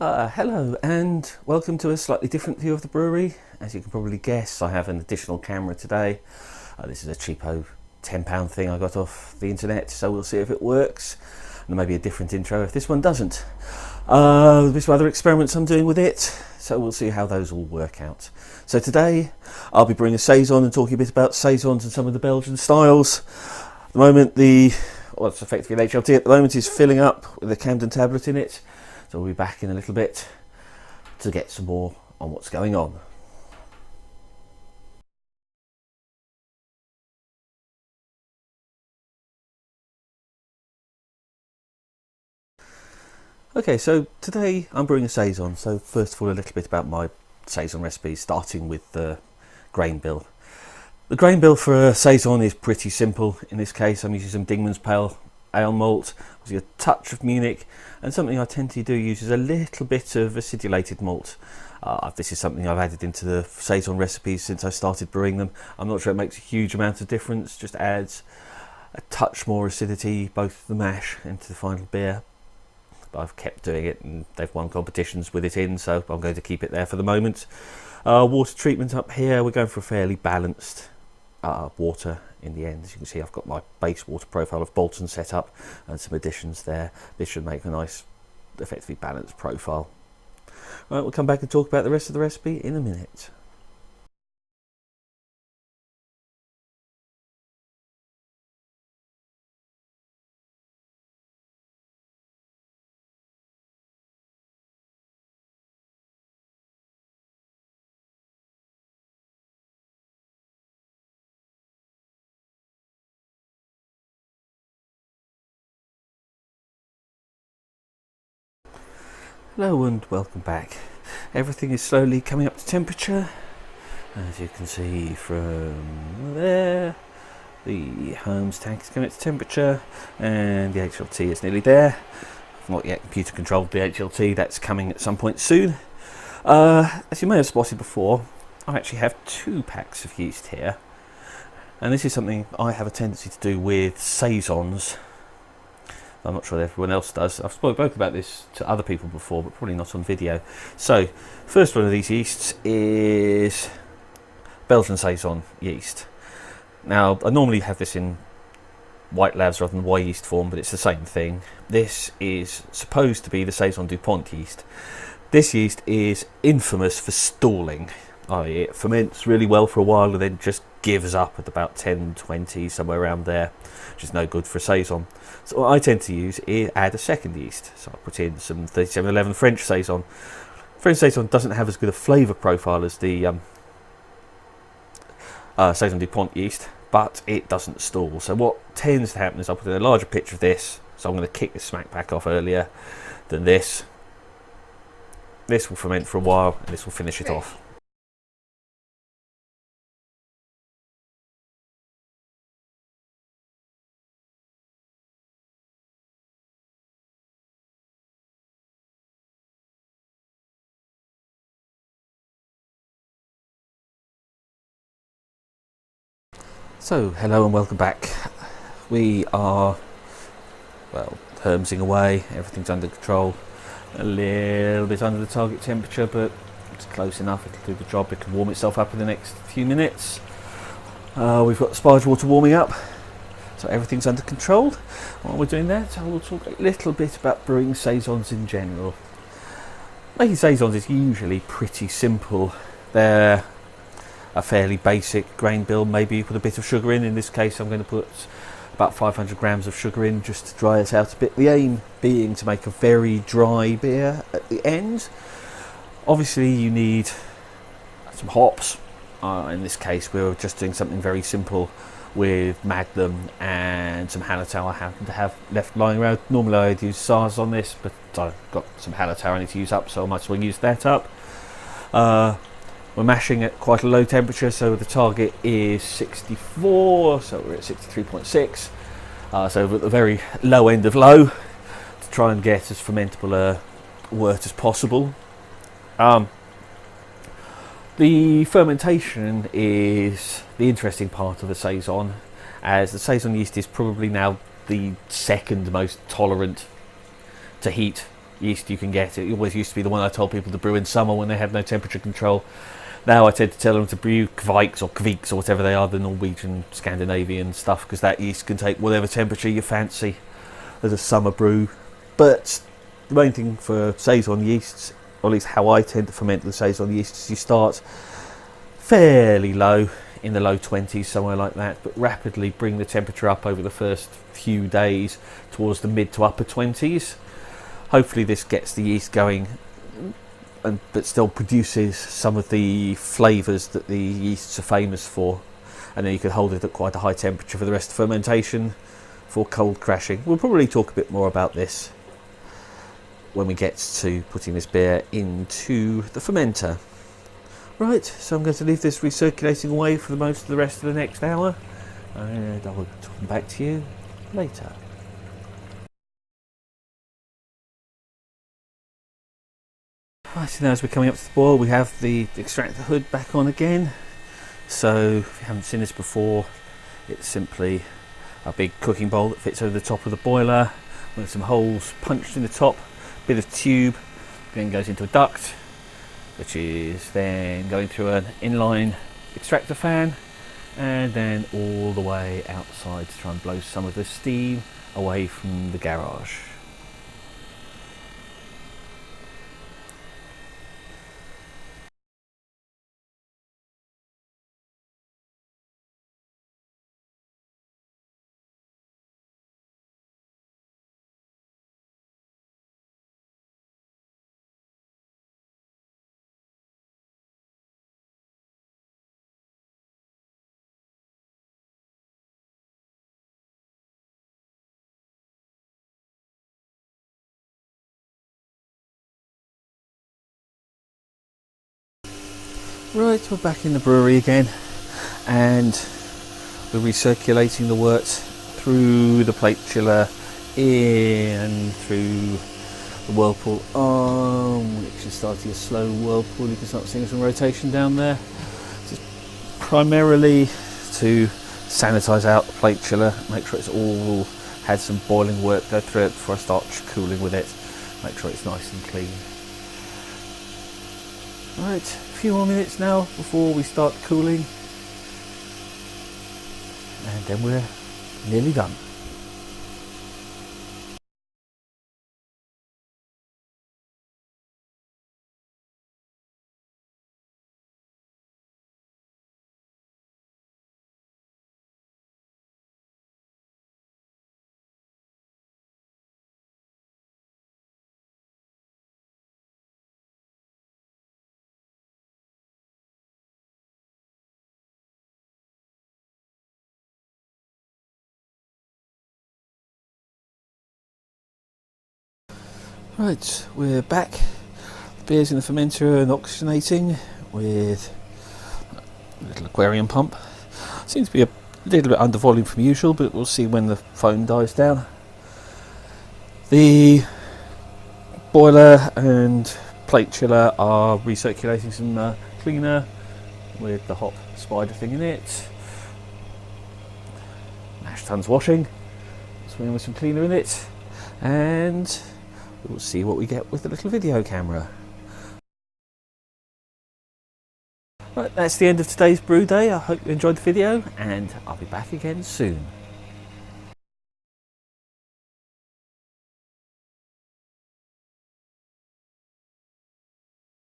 Hello and welcome to a slightly different view of the brewery. As you can probably guess, I have an additional camera today. This is a cheapo £10 thing I got off the internet, so we'll see if it works. And maybe a different intro if this one doesn't. There's some other experiments I'm doing with it, so we'll see how those all work out. So today I'll be brewing a saison and talking a bit about saisons and some of the Belgian styles. At the moment, it's effectively an HLT at the moment is filling up with a Camden tablet in it. So we'll be back in a little bit to get some more on what's going on. Okay, so today I'm brewing a saison. So first of all, a little bit about my saison recipes, starting with the grain bill. The grain bill for a saison is pretty simple. In this case, I'm using some Dingman's Pale Ale malt, using a touch of Munich, and something I tend to do use is a little bit of acidulated malt. This is something I've added into the saison recipes since I started brewing them. I'm not sure it makes a huge amount of difference, just adds a touch more acidity, both the mash into the final beer. But I've kept doing it and they've won competitions with it in, so I'm going to keep it there for the moment. Water treatment up here, we're going for a fairly balanced water in the end. As you can see, I've got my base water profile of Bolton set up and some additions there. This should make a nice, effectively balanced profile. Right, we'll come back and talk about the rest of the recipe in a minute. Hello and welcome back. Everything is slowly coming up to temperature. As you can see from there, the Holmes tank is coming up to temperature and the HLT is nearly there. I've not yet computer controlled the HLT, that's coming at some point soon. As you may have spotted before, I actually have 2 packs of yeast here. And this is something I have a tendency to do with saisons. I'm not sure that everyone else does. I've spoken about this to other people before, but probably not on video. So, first one of these yeasts is Belgian Saison yeast. Now, I normally have this in white labs rather than Y yeast form, but it's the same thing. This is supposed to be the Saison DuPont yeast. This yeast is infamous for stalling. It ferments really well for a while and then just gives up at about 10, 20, somewhere around there, which is no good for a saison. So what I tend to use is add a second yeast. So I put in some 3711 French saison. French saison doesn't have as good a flavour profile as the Saison DuPont yeast, but it doesn't stall. So what tends to happen is I'll put in a larger pitch of this, so I'm going to kick this smack back off earlier than this. This will ferment for a while and this will finish it off. So, hello and welcome back. We are, hermsing away, everything's under control. A little bit under the target temperature, but it's close enough, it'll do the job. It can warm itself up in the next few minutes. We've got the sparge water warming up, so everything's under control. While we're doing that, I will talk a little bit about brewing saisons in general. Making saisons is usually pretty simple. They're a fairly basic grain bill. Maybe you put a bit of sugar in. In this case, I'm going to put about 500 grams of sugar in just to dry it out a bit. The aim being to make a very dry beer at the end. Obviously, you need some hops. In this case, we're just doing something very simple with Magnum and some Hallertau I happen to have left lying around. Normally, I'd use SARS on this, but I've got some Hallertau I need to use up, so I might as well use that up. We're mashing at quite a low temperature, so the target is 64, so we're at 63.6. So we're at the very low end of low to try and get as fermentable a wort as possible. The fermentation is the interesting part of a saison, as the saison yeast is probably now the second most tolerant to heat yeast you can get. It always used to be the one I told people to brew in summer when they had no temperature control. Now I tend to tell them to brew Kvikes or Kviks or whatever they are, the Norwegian, Scandinavian stuff, because that yeast can take whatever temperature you fancy as a summer brew. But the main thing for saison yeasts, or at least how I tend to ferment the saison yeast, is you start fairly low, in the low 20s, somewhere like that, but rapidly bring the temperature up over the first few days towards the mid to upper 20s. Hopefully this gets the yeast going, but still produces some of the flavours that the yeasts are famous for, and then you can hold it at quite a high temperature for the rest of fermentation for cold crashing. We'll probably talk a bit more about this when we get to putting this beer into the fermenter. Right, so I'm going to leave this recirculating away for most of the rest of the next hour, and I will come back to you later. Right, so now as we're coming up to the boil, we have the extractor hood back on again. So if you haven't seen this before, it's simply a big cooking bowl that fits over the top of the boiler with some holes punched in the top, bit of tube, then goes into a duct, which is then going through an inline extractor fan, and then all the way outside to try and blow some of the steam away from the garage. Right, we're back in the brewery again, and we're recirculating the wort through the plate chiller in through the whirlpool arm, which is starting a slow whirlpool. You can start seeing some rotation down there. This is primarily to sanitize out the plate chiller, make sure it's all had some boiling work go through it before I start cooling with it, make sure it's nice and clean. Right, a few more minutes now before we start cooling, and then we're nearly done. Right, we're back. The beer's in the fermenter and oxygenating with a little aquarium pump. Seems to be a little bit under volume from usual, but we'll see when the foam dies down. The boiler and plate chiller are recirculating some cleaner with the hop spider thing in it. Mash tun's washing, swimming with some cleaner in it, and we'll see what we get with the little video camera. Right, that's the end of today's brew day. I hope you enjoyed the video, and I'll be back again soon.